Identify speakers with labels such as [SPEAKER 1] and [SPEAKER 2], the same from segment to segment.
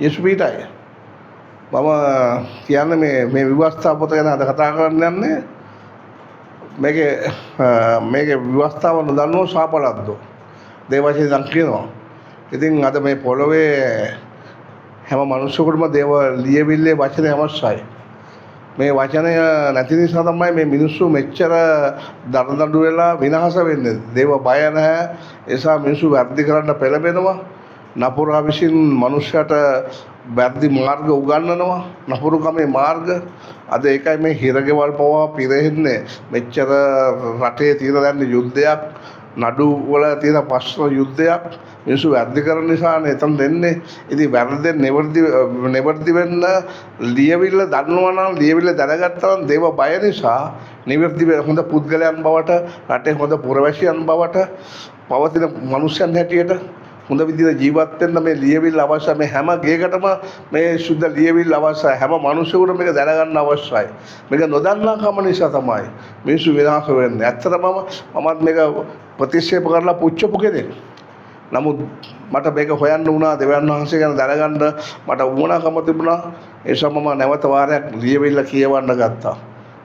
[SPEAKER 1] යේසු පීඨයි. මම කියන්නේ මේ විවස්ථාව පොත ගැන අද කතා කරන්න යන්නේ. මේකේ විවස්ථාව නොදන්නෝ ශාපලද්දෝ. දේවචේ දන් කියනවා. ඉතින් අද මේ පොළොවේ හැම මිනිස්සුකටම දේව ලියවිල්ලේ වචනේ අවශ්‍යයි. මේ වචනය නැති නිසා තමයි මේ මිනිස්සු මෙච්චර දරදඬු වෙලා විනාශ වෙන්නේ. දේව බය නැහැ. ඒ නිසා මිනිස්සු වැරදි කරන්න පෙළඹෙනවා. නපුරා විසින් මනුෂ්‍යයට වැරදි මාර්ග උගන්වනවා. නපුරුකමේ මාර්ග. අද ඒකයි මේ හිරගෙවල් පවා පිරෙන්නේ. මෙච්චර රටේ තියෙන දැන් යුද්ධයක්, නඩු වල තියෙන ප්‍රශ්න යුද්ධයක්. මිනිස්සු වැරදි කරන නිසානේ එතන දෙන්නේ. ඉතින් වැරදෙන් නිවැරදි වෙන්න ලියවිල්ල දන්නවා නම්, ලියවිල්ල දැනගත්තා නම් දේව බය නිසා නිවැරදි හොඳ පුද්ගලයන් බවට, රටේ හොඳ පුරවැසියන් බවට, පවතින මනුෂ්‍යයන් හැටියට හොඳ විදිහට ජීවත් වෙන්න මේ ලියවිල්ල අවශ්‍යයි. මේ හැම ගේකටම මේ සුද්ධ ලියවිල්ල අවශ්‍යයි. හැම මිනිසෙකුටම මේක දැනගන්න අවශ්‍යයි. මේක නොදන්නා කම නිසා තමයි මිනිස්සු විනාශ වෙන්නේ. ඇත්තටම මමත් මේක ප්‍රතික්ෂේප කරලා පුච්චපු කෙනෙක්. නමුත් මට මේක හොයන්න වුණා, දෙවියන් වහන්සේ ගැන දැනගන්න මට උවමනාකම තිබුණා. ඒ නිසා මම නැවත වාරයක් ලියවිල්ල කියවන්න ගත්තා.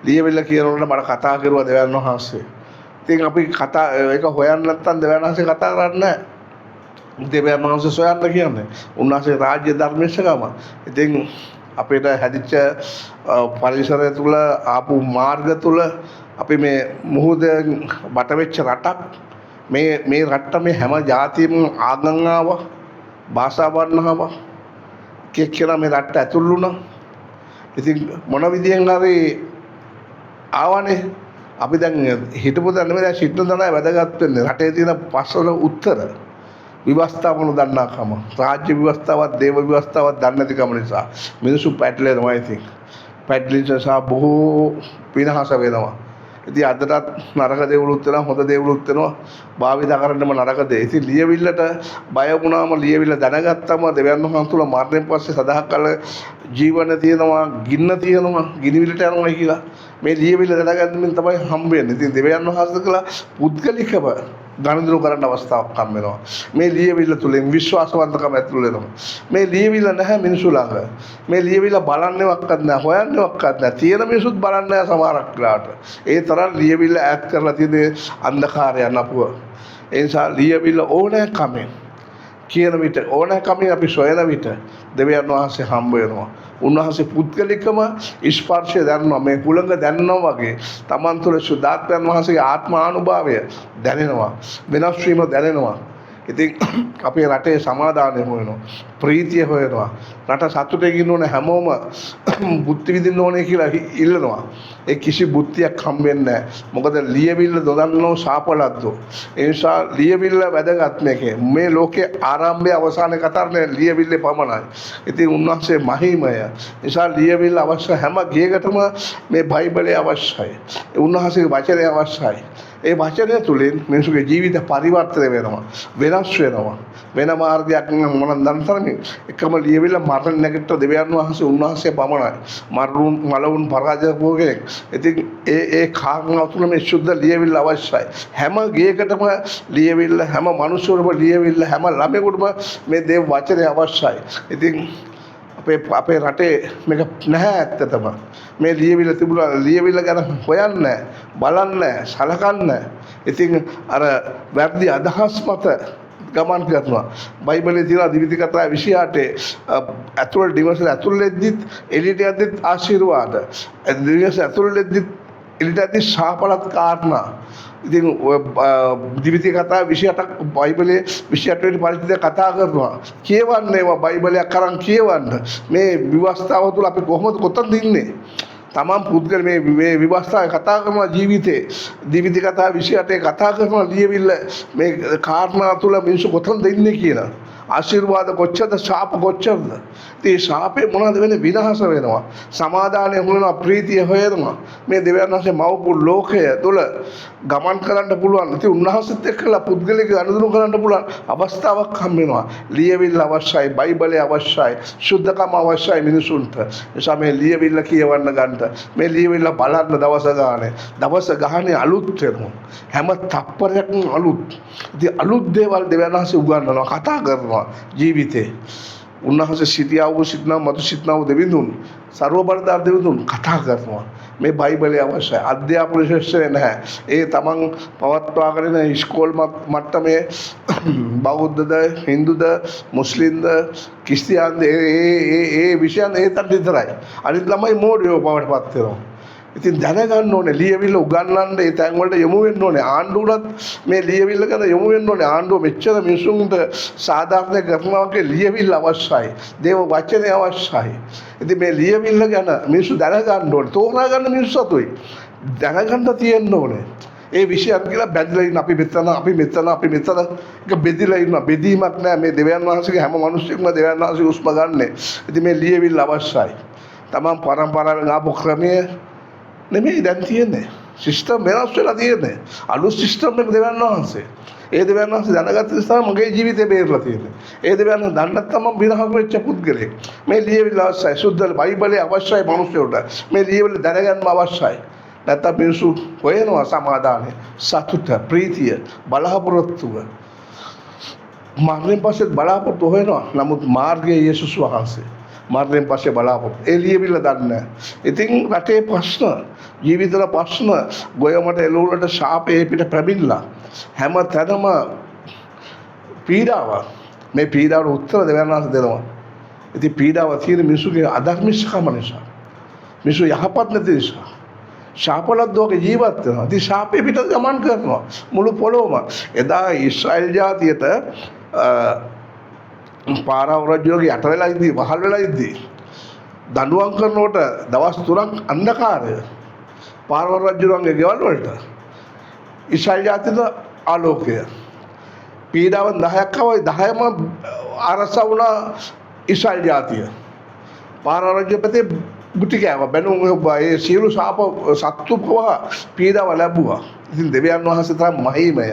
[SPEAKER 1] ලියවිල්ල කියනකොට මට කතා කරුවා දෙවියන් වහන්සේ. ඉතින් අපි ඒක හොයන්න නැත්නම් දෙවියන් වහන්සේ කතා කරන්නේ නැහැ. දෙවියන් වහන්සේ සොයන්න කියන්නේ. උන්වහන්සේ රාජ්‍ය ධර්මේශකම. ඉතින් අපිට හැදිච්ච පරිසරය තුල ආපු මාර්ග තුල අපි මේ මුහුදෙන් බට වෙච්ච රටක්. මේ රට්ට මේ හැම ජාතියම ආගම් ආවා, භාෂාවන් ආවා. කෙච්චර මේ රට්ට ඇතුල් වුණා. ඉතින් මොන විදියෙන් හරි ආවනේ. අපි දැන් හිතපොත නෙමෙයි, දැන් සිටින දණයි වැදගත් වෙන්නේ. රටේ තියෙන ප්‍රශ්න උත්තර විවස්ථාව නොදන්නාකම, රාජ්‍ය විවස්ථාවත් දේව විවස්ථාවත් දන්නේ නැතිකම නිසා මිනිස්සු පැටලෙනවා. ඉතින් පැටලීම නිසා බොහෝ විනාශ වෙනවා. ඉතින් අදටත් නරක දේවලුත් වෙනවා, හොඳ දේවලුත් වෙනවා. භාවිත කරන්නම නරක දේ. ඉතින් ලියවිල්ලට බය වුණාම, ලියවිල්ල දැනගත්තම දෙවියන් වහන්සේ තුල මරණයෙන් පස්සේ සදාකල් ජීවන තියෙනවා, ගින්න තියෙනවා, ගිනිවිලට යනවා කියලා මේ ලියවිල්ල දැනගන්නමින් තමයි හම්බ වෙන්නේ. ඉතින් දෙවියන් වහන්සේ කළා පුද්ගලිකව ගනුදෙනු කරන්න අවස්ථාවක් හම් වෙනවා. මේ ලියවිල්ල තුලින් විශ්වාසවන්තකම ඇතුල් වෙනවා. මේ ලියවිල්ල නැහැ මිනිසු ළඟ. මේ ලියවිල්ල බලන්නේවත් නැහැ, හොයන්නේවත් නැහැ. තියෙන මිනිසුත් බලන්නේ නැහැ සමහරක් වෙලාවට. ඒ තරම් ලියවිල්ල ඈත් කරලා තියෙන අන්ධකාරයන් අපුව. ඒ නිසා ලියවිල්ල ඕනෑකමෙන් කියන විට, ඕනෑකමෙන් අපි සොයන විට දෙවියන් වහන්සේ හම්බ වෙනවා. උන්වහන්සේ පුද්ගලිකම ස්පර්ශය දැනනවා. මේ කුලඟ දැනනවා වගේ තමන් තුළ සුද්ධාත්මයන් වහන්සේගේ ආත්මානුභාවය දැනෙනවා, වෙනස් වීම දැනෙනවා. ඉතින් අපේ රටේ සමාදානය හොයනවා, ප්‍රීතිය හොයනවා. රට සතුටකින් ඕන හැමෝම බුද්ධි විඳින්න ඕනේ කියලා ඉල්ලනවා. ඒ කිසි බුද්ධියක් හම්බෙන්නේ නැහැ. මොකද ලියවිල්ල නොදන්නෝ ශාපලද්දෝ. ඒ නිසා ලියවිල්ල වැදගත් මේකේ. මේ ලෝකේ ආරම්භය අවසානයේ කතරනේ ලියවිල්ලේ පමණයි. ඉතින් උන්වහන්සේ මහිමය. ඒ නිසා ලියවිල්ල අවශ්‍ය හැම ගේකටම මේ බයිබලය අවශ්‍යයි. උන්වහන්සේගේ වචනය අවශ්‍යයි. ඒ වචනය තුළින් මිනිසුගේ ජීවිත පරිවර්තනය වෙනවා, වෙනස් වෙනවා. වෙන මාර්ගයක් මොනක් දන්නතරනේ එකම ලියවිල්ල මරණ නැගිට දෙවියන් වහන්සේ උන්වහන්සේ පමණයි. මලවුන් පරාජය කෙනෙක්. ඉතින් ඒ කාරණා තුළ මේ සුද්ධ ලියවිල්ල අවශ්‍යයි. හැම ගේකටම ලියවිල්ල, හැම මනුස්සයෙකුටම ලියවිල්ල, හැම ළමයෙකුටම මේ දේව වචනය අවශ්‍යයි. ඉතින් අපේ රටේ මේක නැහැ ඇත්තටම. මේ ලියවිල්ල තිබුණා, ලියවිල්ල ගැන හොයන්නේ, බලන්නේ, සලකන්නේ. ඉතින් අර වැරදි අදහස් මත ගමන් කරනවා. බයිබලයේ තියෙන දිවිති කතා 28 ඇතුළට දිවස ඇතුළට එද්දිත් එළියට යද්දිත් ආශිර්වාද. දිවස ඇතුළට එද්දිත් එළියට යද්දිත් ශාපලත් කාරණා. ඉතින් දිවිති කතා 28ක් බයිබලයේ 28 වෙනි පරිච්ඡේදය කතා කරනවා. කියවන්න ඒවා බයිබලයක් අරන් කියවන්න. මේ විවස්ථාව තුළ අපි කොතනද ඉන්නේ? තමන් පුද්ගල මේ විවස්ථාවේ කතා කරන ජීවිතේ දිවිති කතා 28 කතා කරන ලියවිල්ල මේ කාරණා තුළ මිනිස්සු කොතනද ඉන්නේ කියලා. ආශිර්වාද කොච්චරද, ශාප කොච්චරද? ඉතින් ශාපේ මොනවද වෙන්නේ? විනාශ වෙනවා. සමාදානය හොයනවා, ප්‍රීතිය හොයනවා. මේ දෙවියන් වහන්සේ මවපු ලෝකය තුළ ගමන් කරන්න පුළුවන්. ඉතින් උන්වහන්සේත් එක්කලා පුද්ගලික අනුදුරු කරන්න පුළුවන් අවස්ථාවක් හම් වෙනවා. ලියවිල්ල අවශ්‍යයි, බයිබලය අවශ්‍යයි, සුද්ධකම අවශ්‍යයි මිනිසුන්ට. නිසා මේ ලියවිල්ල කියවන්න ගන්න, මේ ලියවිල්ල බලන්න දවස ගානේ අලුත් වෙනවා. හැම තප්පරයක්ම අලුත්. ඉතින් අලුත් දේවල් දෙවියන් වහන්සේ උගන්වනවා, කතා කරනවා ජීවිතේ. උන්වහන්සේ සිටියා වූ සිටිනා මතු සිටිනා වූ දෙවිඳුන් සර්ව බලධාරී දෙවිඳුන් කතා කරනවා. මේ බයිබලයේ අවශ්‍යයි. අධ්‍යාපන ශිෂ්‍යය නැහැ. ඒ තමන් පවත්වාගෙන යන ඉස්කෝල් මට්ටමේ බෞද්ධද, හින්දුද, මුස්ලිම්ද, ක්‍රිස්තියානිද ඒ විෂයන් ඒ තත් විතරයි. අනිත් ළමයි මෝඩයෝ බවට පත් වෙනවා. ඉතින් දැනගන්න ඕනේ ලියවිල්ල උගන්වන්න ඒ තැන් වලට යොමු වෙන්න ඕනේ. ආණ්ඩුවලත් මේ ලියවිල්ල ගැන යොමු වෙන්න ඕනේ. ආණ්ඩුව මෙච්චර මිනිසුන්ට සාධාරණ කරනවා වගේ ලියවිල්ල අවශ්‍යයි. දේව වචනය අවශ්‍යයි. ඉතින් මේ ලියවිල්ල ගැන මිනිස්සු දැනගන්න ඕනේ. තෝරා ගන්න මිනිස්සු සතුයි. දැනගන්න තියෙන්න ඕනේ. ඒ විෂයන් කියලා බැඳලා ඉන්න අපි මෙතන එක බෙදිලා ඉන්නවා. බෙදීමක් නෑ. මේ දෙවියන් වහන්සේගේ හැම මිනිස්සෙක්ම දෙවියන් වහන්සේ උස්ම ගන්නනේ. ඉතින් මේ ලියවිල්ල අවශ්‍යයි. තමන් පරම්පරාවෙන් ආපු ක්‍රමයේ නෙමෙයි දැන් තියෙන්නේ. සිස්ටම් වෙනස් වෙලා තියෙන්නේ. අලුත් සිස්ටම් එක දෙවියන් වහන්සේ. ඒ දෙවියන් වහන්සේ දැනගත්ත නිසා මගේ ජීවිතේ බේරලා තියෙන්නේ. ඒ දෙවියන් වහන්සේ දන්නේ නැත්නම් මම විරහක වෙච්ච පුද්ගලෙක්. මේ ලියවිල්ල අවශ්‍යයි. සුද්ධ බයිබලයේ අවශ්‍යයි මිනිස්සුන්ට. මේ ලියවිල්ල දැනගන්න අවශ්‍යයි. නැත්නම් මිනිස්සු හොයනවා සමාදානය, සතුට, ප්‍රීතිය, බලාපොරොත්තුව. මරණයෙන් පස්සේ බලාපොරොත්තු හොයනවා. නමුත් මාර්ගයේ යේසුස් වහන්සේ. මරණයෙන් පස්සේ බලාපොරොත්තු. ඒ ලියවිල්ල දන්නේ නැහැ. ඉතින් රටේ ප්‍රශ්න, ජීවිතවල ප්‍රශ්න, ගොයමට එළවලට ශාපේ පිට පැමිණලා හැම තැනම පීඩාව. මේ පීඩාවට උත්තර දෙවියන් වහන්සේ දෙනවා. ඉතින් පීඩාව තියෙන මිනිසුගේ අධර්මිෂ්ඨකම නිසා. මිනිසු යහපත් නැති නිසා. ශාපලද්දෝගේ ජීවත් වෙනවා. ඉතින් ශාපේ පිට ගමන් කරනවා. මුළු පොළොවම. එදා ඊශ්‍රායල් ජාතියට පාරාව රජුගේ යට වෙලා ඉඳි වහල් වෙලා ඉඳි දඬුවම් කරනකොට දවස් 3ක් අන්ධකාරය පාරාව රජුගේ ගෙවල් වලට ඉස්රායල් ජාතියට ආලෝකය පීඩාවන් 10ක් ආවයි 10ම ආරසා වුණා ඉස්රායල් ජාතිය පාරාව රජු පැත්තේ ගුටි කෑවා බැනුම් ඒ සියලු ශාප සත්තු පවා පීඩාව ලැබුවා. ඉතින් දෙවියන් වහන්සේ තමයි මහිමය.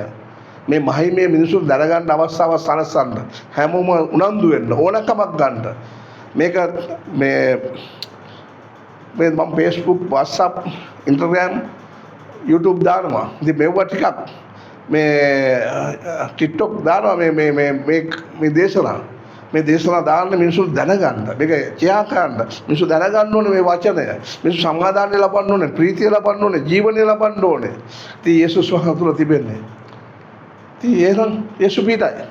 [SPEAKER 1] මේ මහිමේ මිනිසුන් දැනගන්න අවස්ථාවක් සලසන්න හැමෝම උනන්දු වෙන්න ඕනකමක් ගන්න. මේක මේ මම Facebook, WhatsApp, Instagram, YouTube දානවා. ඉතින් මේවා ටිකක් මේ TikTok දානවා මේ දේශනා. මේ දේශනා දාන්න මිනිස්සු දැනගන්න. මේක කියා ගන්න. මිනිස්සු දැනගන්න ඕනේ මේ වචනය. මිනිස්සු සමාදානය ලබන්න ඕනේ, ප්‍රීතිය ලබන්න ඕනේ, ජීවනය ලබන්න ඕනේ. ඉතින් යේසුස් වහන්සේ තුළ තිබෙන්නේ. ඉතින් එහෙනම් යේසු පිටයි.